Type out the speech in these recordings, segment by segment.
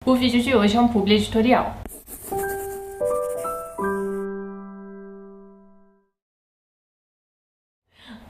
O vídeo de hoje é um publi editorial.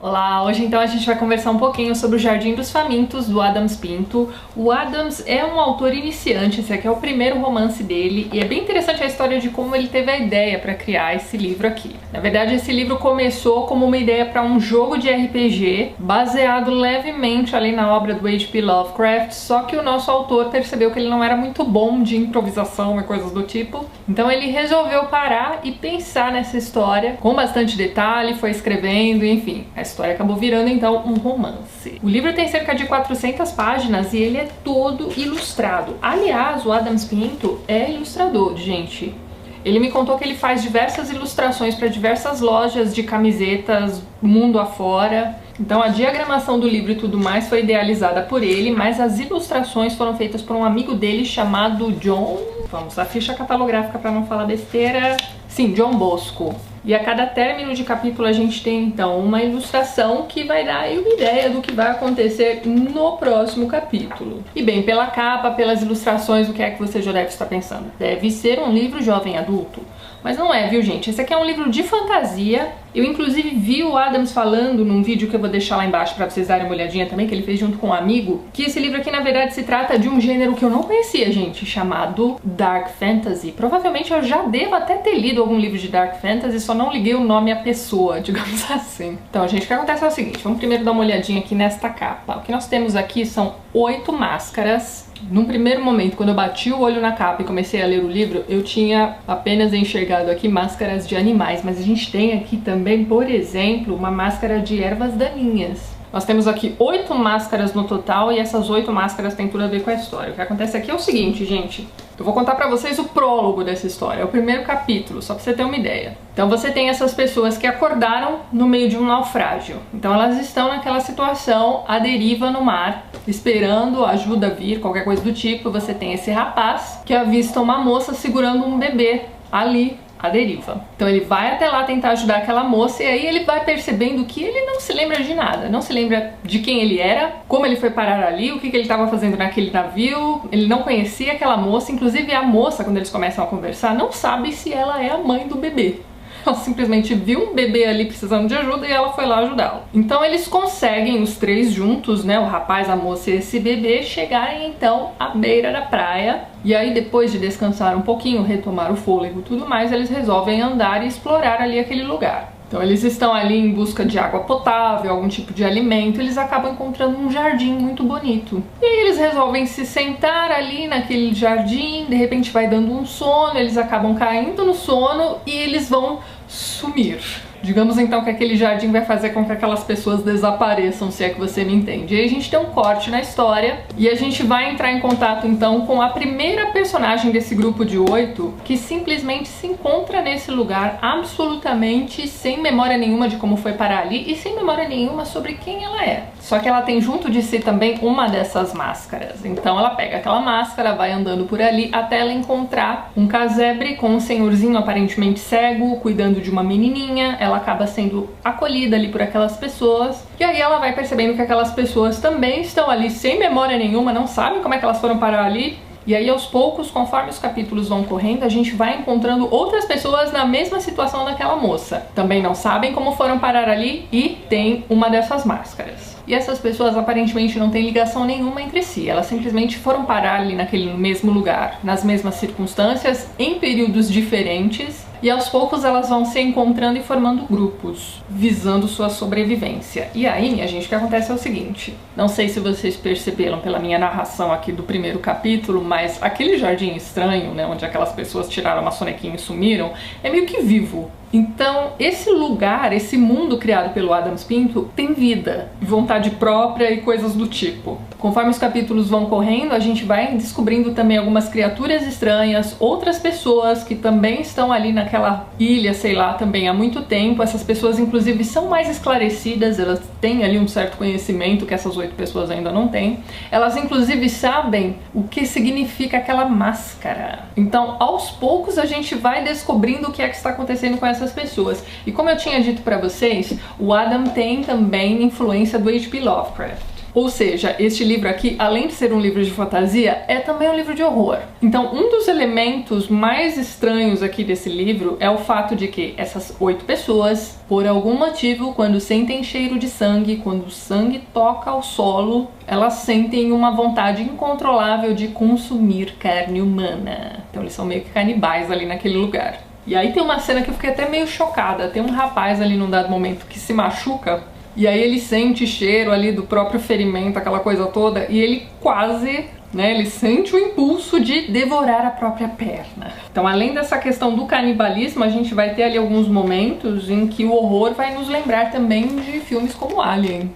Olá, hoje então a gente vai conversar um pouquinho sobre o Jardim dos Famintos, do Adams Pinto. O Adams é um autor iniciante, esse aqui é o primeiro romance dele, e é bem interessante a história de como ele teve a ideia para criar esse livro aqui. Na verdade, esse livro começou como uma ideia para um jogo de RPG, baseado levemente ali na obra do H.P. Lovecraft, só que o nosso autor percebeu que ele não era muito bom de improvisação e coisas do tipo, então ele resolveu parar e pensar nessa história com bastante detalhe, foi escrevendo, enfim. A história acabou virando então um romance. O livro tem cerca de 400 páginas e ele é todo ilustrado. Aliás, o Adams Pinto é ilustrador, gente. Ele me contou que ele faz diversas ilustrações para diversas lojas de camisetas mundo afora. Então a diagramação do livro e tudo mais foi idealizada por ele, mas as ilustrações foram feitas por um amigo dele chamado John... Vamos, a ficha catalográfica para não falar besteira... Sim, John Bosco. E a cada término de capítulo a gente tem então uma ilustração que vai dar aí uma ideia do que vai acontecer no próximo capítulo. E bem, pela capa, pelas ilustrações, o que é que você já deve estar pensando? Deve ser um livro jovem adulto. Mas não é, viu, gente? Esse aqui é um livro de fantasia. Eu, inclusive, vi o Adams falando num vídeo que eu vou deixar lá embaixo pra vocês darem uma olhadinha também, que ele fez junto com um amigo, que esse livro aqui, na verdade, se trata de um gênero que eu não conhecia, gente, chamado Dark Fantasy. Provavelmente eu já devo até ter lido algum livro de Dark Fantasy, só não liguei o nome à pessoa, digamos assim. Então, gente, o que acontece é o seguinte, vamos primeiro dar uma olhadinha aqui nesta capa. O que nós temos aqui são 8 máscaras. Num primeiro momento, quando eu bati o olho na capa e comecei a ler o livro, eu tinha apenas enxergado aqui máscaras de animais, mas a gente tem aqui também, por exemplo, uma máscara de ervas daninhas. Nós temos aqui 8 máscaras no total e essas 8 máscaras têm tudo a ver com a história. O que acontece aqui é o seguinte, gente. Eu vou contar pra vocês o prólogo dessa história, é o primeiro capítulo, só pra você ter uma ideia. Então você tem essas pessoas que acordaram no meio de um naufrágio. Então elas estão naquela situação à deriva no mar, esperando ajuda vir, qualquer coisa do tipo. Você tem esse rapaz que avista uma moça segurando um bebê ali à deriva. Então ele vai até lá tentar ajudar aquela moça e aí ele vai percebendo que ele não se lembra de nada, não se lembra de quem ele era, como ele foi parar ali, o que ele estava fazendo naquele navio, ele não conhecia aquela moça, inclusive a moça, quando eles começam a conversar, não sabe se ela é a mãe do bebê. Ela simplesmente viu um bebê ali precisando de ajuda e ela foi lá ajudá-lo. Então eles conseguem, os três juntos, né, o rapaz, a moça e esse bebê, chegarem então à beira da praia. E aí depois de descansar um pouquinho, retomar o fôlego e tudo mais, eles resolvem andar e explorar ali aquele lugar. Então eles estão ali em busca de água potável, algum tipo de alimento, eles acabam encontrando um jardim muito bonito. E aí eles resolvem se sentar ali naquele jardim, de repente vai dando um sono, eles acabam caindo no sono e eles vão sumir. Digamos então que aquele jardim vai fazer com que aquelas pessoas desapareçam, se é que você me entende. E aí a gente tem um corte na história e a gente vai entrar em contato então com a primeira personagem desse grupo de 8 que simplesmente se encontra nesse lugar absolutamente sem memória nenhuma de como foi parar ali e sem memória nenhuma sobre quem ela é. Só que ela tem junto de si também uma dessas máscaras. Então ela pega aquela máscara, vai andando por ali até ela encontrar um casebre com um senhorzinho aparentemente cego, cuidando de uma menininha. Ela acaba sendo acolhida ali por aquelas pessoas. E aí ela vai percebendo que aquelas pessoas também estão ali sem memória nenhuma, não sabem como é que elas foram parar ali. E aí aos poucos, conforme os capítulos vão correndo, a gente vai encontrando outras pessoas na mesma situação daquela moça. Também não sabem como foram parar ali e tem uma dessas máscaras. E essas pessoas aparentemente não têm ligação nenhuma entre si, elas simplesmente foram parar ali naquele mesmo lugar, nas mesmas circunstâncias, em períodos diferentes, e aos poucos elas vão se encontrando e formando grupos, visando sua sobrevivência. E aí, minha gente, o que acontece é o seguinte, não sei se vocês perceberam pela minha narração aqui do primeiro capítulo, mas aquele jardim estranho, né, onde aquelas pessoas tiraram uma sonequinha e sumiram, é meio que vivo. Então, esse lugar, esse mundo criado pelo Adams Pinto tem vida, vontade própria e coisas do tipo. Conforme os capítulos vão correndo, a gente vai descobrindo também algumas criaturas estranhas, outras pessoas que também estão ali naquela ilha, sei lá, também há muito tempo. Essas pessoas, inclusive, são mais esclarecidas, elas têm ali um certo conhecimento que essas 8 pessoas ainda não têm. Elas, inclusive, sabem o que significa aquela máscara. Então, aos poucos, a gente vai descobrindo o que é que está acontecendo com essas pessoas. E como eu tinha dito pra vocês, o Adam tem também influência do H.P. Lovecraft. Ou seja, este livro aqui, além de ser um livro de fantasia, é também um livro de horror. Então, um dos elementos mais estranhos aqui desse livro é o fato de que essas 8 pessoas, por algum motivo, quando sentem cheiro de sangue, quando o sangue toca o solo, elas sentem uma vontade incontrolável de consumir carne humana. Então eles são meio que canibais ali naquele lugar. E aí tem uma cena que eu fiquei até meio chocada. Tem um rapaz ali num dado momento que se machuca, e aí ele sente cheiro ali do próprio ferimento, aquela coisa toda, e ele quase, né, ele sente o impulso de devorar a própria perna. Então, além dessa questão do canibalismo, a gente vai ter ali alguns momentos em que o horror vai nos lembrar também de filmes como Alien.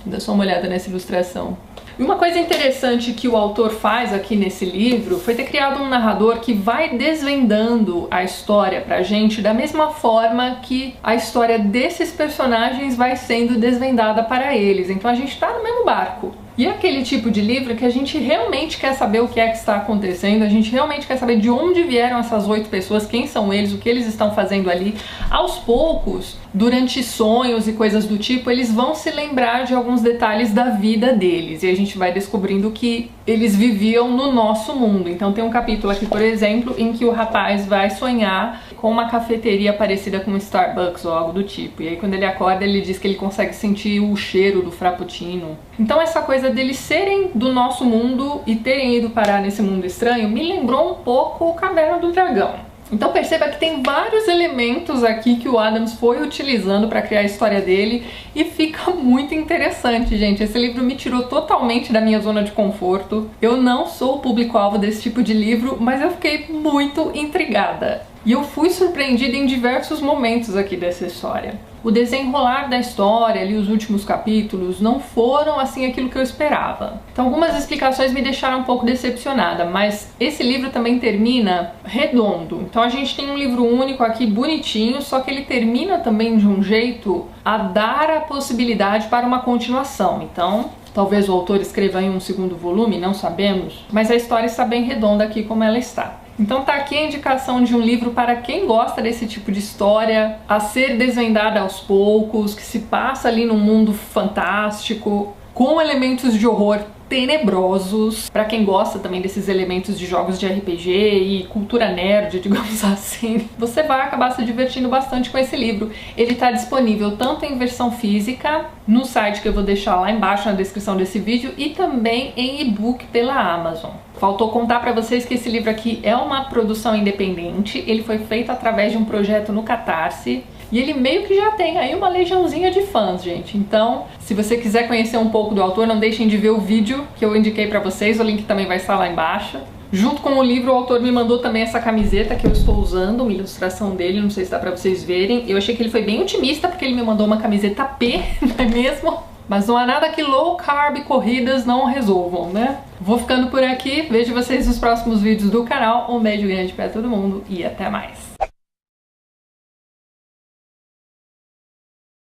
Dá só uma olhada nessa ilustração. E uma coisa interessante que o autor faz aqui nesse livro foi ter criado um narrador que vai desvendando a história pra gente da mesma forma que a história desses personagens vai sendo desvendada para eles. Então a gente tá no mesmo barco. E é aquele tipo de livro que a gente realmente quer saber o que é que está acontecendo, a gente realmente quer saber de onde vieram essas 8 pessoas, quem são eles, o que eles estão fazendo ali. Aos poucos, durante sonhos e coisas do tipo, eles vão se lembrar de alguns detalhes da vida deles, e a gente vai descobrindo que eles viviam no nosso mundo. Então tem um capítulo aqui, por exemplo, em que o rapaz vai sonhar com uma cafeteria parecida com um Starbucks ou algo do tipo. E aí quando ele acorda, ele diz que ele consegue sentir o cheiro do frappuccino. Então essa coisa deles serem do nosso mundo e terem ido parar nesse mundo estranho me lembrou um pouco Caverna do Dragão. Então perceba que tem vários elementos aqui que o Adams foi utilizando para criar a história dele e fica muito interessante, gente. Esse livro me tirou totalmente da minha zona de conforto. Eu não sou o público-alvo desse tipo de livro, mas eu fiquei muito intrigada. E eu fui surpreendida em diversos momentos aqui dessa história. O desenrolar da história, ali os últimos capítulos, não foram assim aquilo que eu esperava. Então algumas explicações me deixaram um pouco decepcionada, mas esse livro também termina redondo. Então a gente tem um livro único aqui, bonitinho, só que ele termina também de um jeito a dar a possibilidade para uma continuação. Então talvez o autor escreva em um segundo volume, não sabemos, mas a história está bem redonda aqui como ela está. Então tá aqui a indicação de um livro para quem gosta desse tipo de história, a ser desvendada aos poucos, que se passa ali num mundo fantástico, com elementos de horror tenebrosos, para quem gosta também desses elementos de jogos de RPG e cultura nerd, digamos assim. Você vai acabar se divertindo bastante com esse livro. Ele está disponível tanto em versão física, no site que eu vou deixar lá embaixo na descrição desse vídeo, e também em e-book pela Amazon. Faltou contar para vocês que esse livro aqui é uma produção independente, ele foi feito através de um projeto no Catarse, e ele meio que já tem aí uma legiãozinha de fãs, gente. Então, se você quiser conhecer um pouco do autor, não deixem de ver o vídeo que eu indiquei pra vocês, o link também vai estar lá embaixo. Junto com o livro, o autor me mandou também essa camiseta que eu estou usando, uma ilustração dele, não sei se dá pra vocês verem. Eu achei que ele foi bem otimista, porque ele me mandou uma camiseta P, não é mesmo? Mas não há nada que low carb corridas não resolvam, né? Vou ficando por aqui, vejo vocês nos próximos vídeos do canal. Um beijo grande pra todo mundo e até mais!